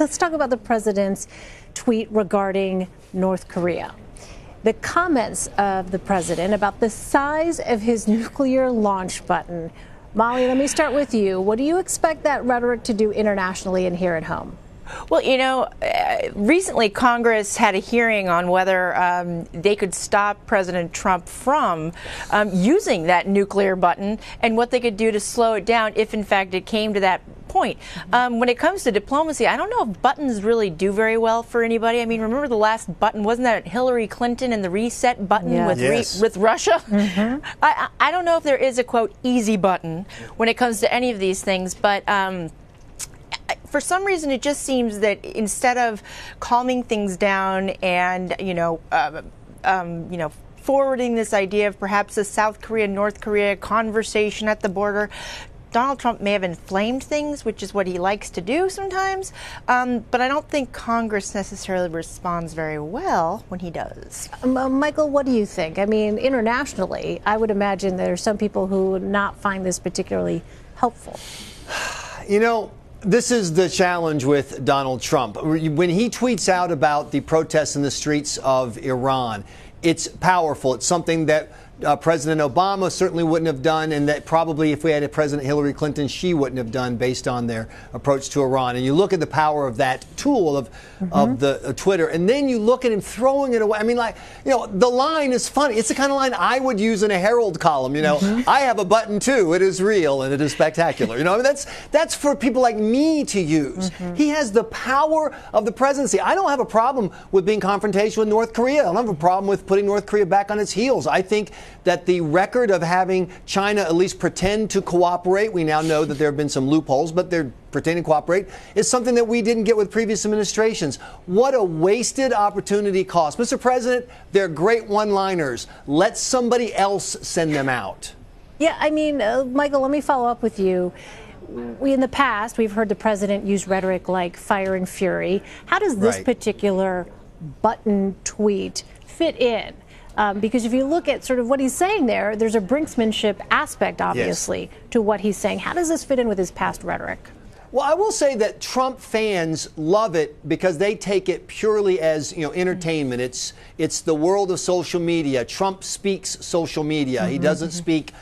Let's talk about the president's tweet regarding North Korea. The comments of the president about the size of his nuclear launch button. Molly, let me start with you. What do you expect that rhetoric to do internationally and here at home? Well, recently Congress had a hearing on whether they could stop President Trump from using that nuclear button and what they could do to slow it down if, in fact, it came to that point. When it comes to diplomacy, I don't know if buttons really do very well for anybody. I mean, remember the last button? Wasn't that Hillary Clinton and the reset button with Russia? I don't know if there is a, quote, easy button when it comes to any of these things, but for some reason, it just seems that instead of calming things down and, forwarding this idea of perhaps a South Korea-North Korea conversation at the border, Donald Trump may have inflamed things, which is what he likes to do sometimes. But I don't think Congress necessarily responds very well when he does. Michael, what do you think? I mean, internationally, I would imagine there are some people who would not find this particularly helpful. This is the challenge with Donald Trump. When he tweets out about the protests in the streets of Iran, it's powerful. It's something that President Obama certainly wouldn't have done, and that probably if we had a President Hillary Clinton, she wouldn't have done based on their approach to Iran. And you look at the power of that tool of the Twitter, and then you look at him throwing it away. I mean, the line is funny. It's the kind of line I would use in a Herald column. I have a button too. It is real and it is spectacular. I mean, that's for people like me to use. He has the power of the presidency. I don't have a problem with being confrontational with North Korea. I don't have a problem with putting North Korea back on its heels. I think that the record of having China at least pretend to cooperate, we now know that there have been some loopholes, but they're pretending to cooperate, is something that we didn't get with previous administrations. What a wasted opportunity cost. Mr. President, they're great one-liners. Let somebody else send them out. Yeah, I mean, Michael, let me follow up with you. In the past, we've heard the president use rhetoric like fire and fury. How does this particular button tweet fit in? Because if you look at sort of what he's saying there's a brinksmanship aspect, obviously, to what he's saying. How does this fit in with his past rhetoric? Well, I will say that Trump fans love it because they take it purely as, entertainment. It's the world of social media. Trump speaks social media. He doesn't speak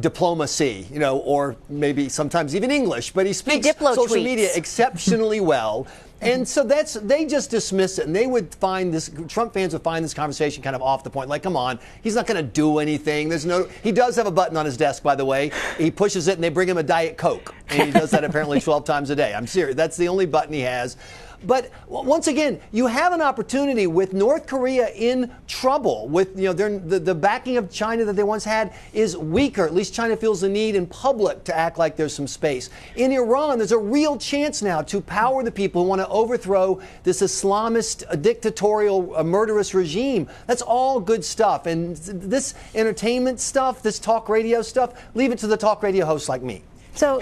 diplomacy, or maybe sometimes even English, but he speaks social media exceptionally well. And so they just dismiss it, and they would find Trump fans would find this conversation kind of off the point. Like, come on, he's not going to do anything. He does have a button on his desk, by the way. He pushes it and they bring him a Diet Coke. And he does that apparently 12 times a day. I'm serious. That's the only button he has. But once again, you have an opportunity with North Korea in trouble. With the backing of China that they once had is weaker. At least China feels the need in public to act like there's some space. In Iran, there's a real chance now to power the people who want to overthrow this Islamist, dictatorial, murderous regime. That's all good stuff. And this entertainment stuff, this talk radio stuff, leave it to the talk radio hosts like me. So,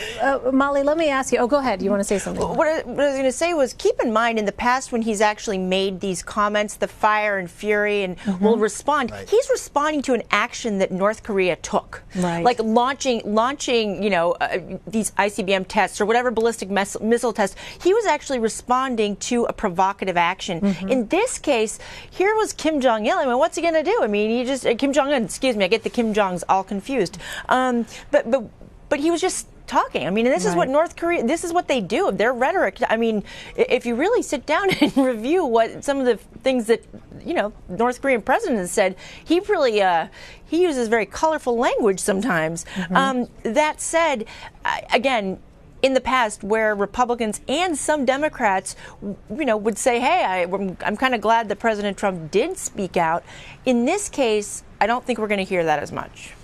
Molly, let me ask you. Oh, go ahead. You want to say something? What I was going to say was keep in mind in the past when he's actually made these comments, the fire and fury, and will respond. He's responding to an action that North Korea took, like launching, these ICBM tests or whatever ballistic missile tests. He was actually responding to a provocative action. In this case, here was Kim Jong Un. I mean, what's he going to do? I mean, Kim Jong Un. Excuse me, I get the Kim Jongs all confused. But he was just talking. I mean, and this is what North Korea, this is what they do. Their rhetoric, I mean, if you really sit down and review what some of the things that, North Korean president has said, he really, he uses very colorful language sometimes. That said, again, in the past where Republicans and some Democrats, would say, hey, I'm kind of glad that President Trump did speak out. In this case, I don't think we're going to hear that as much.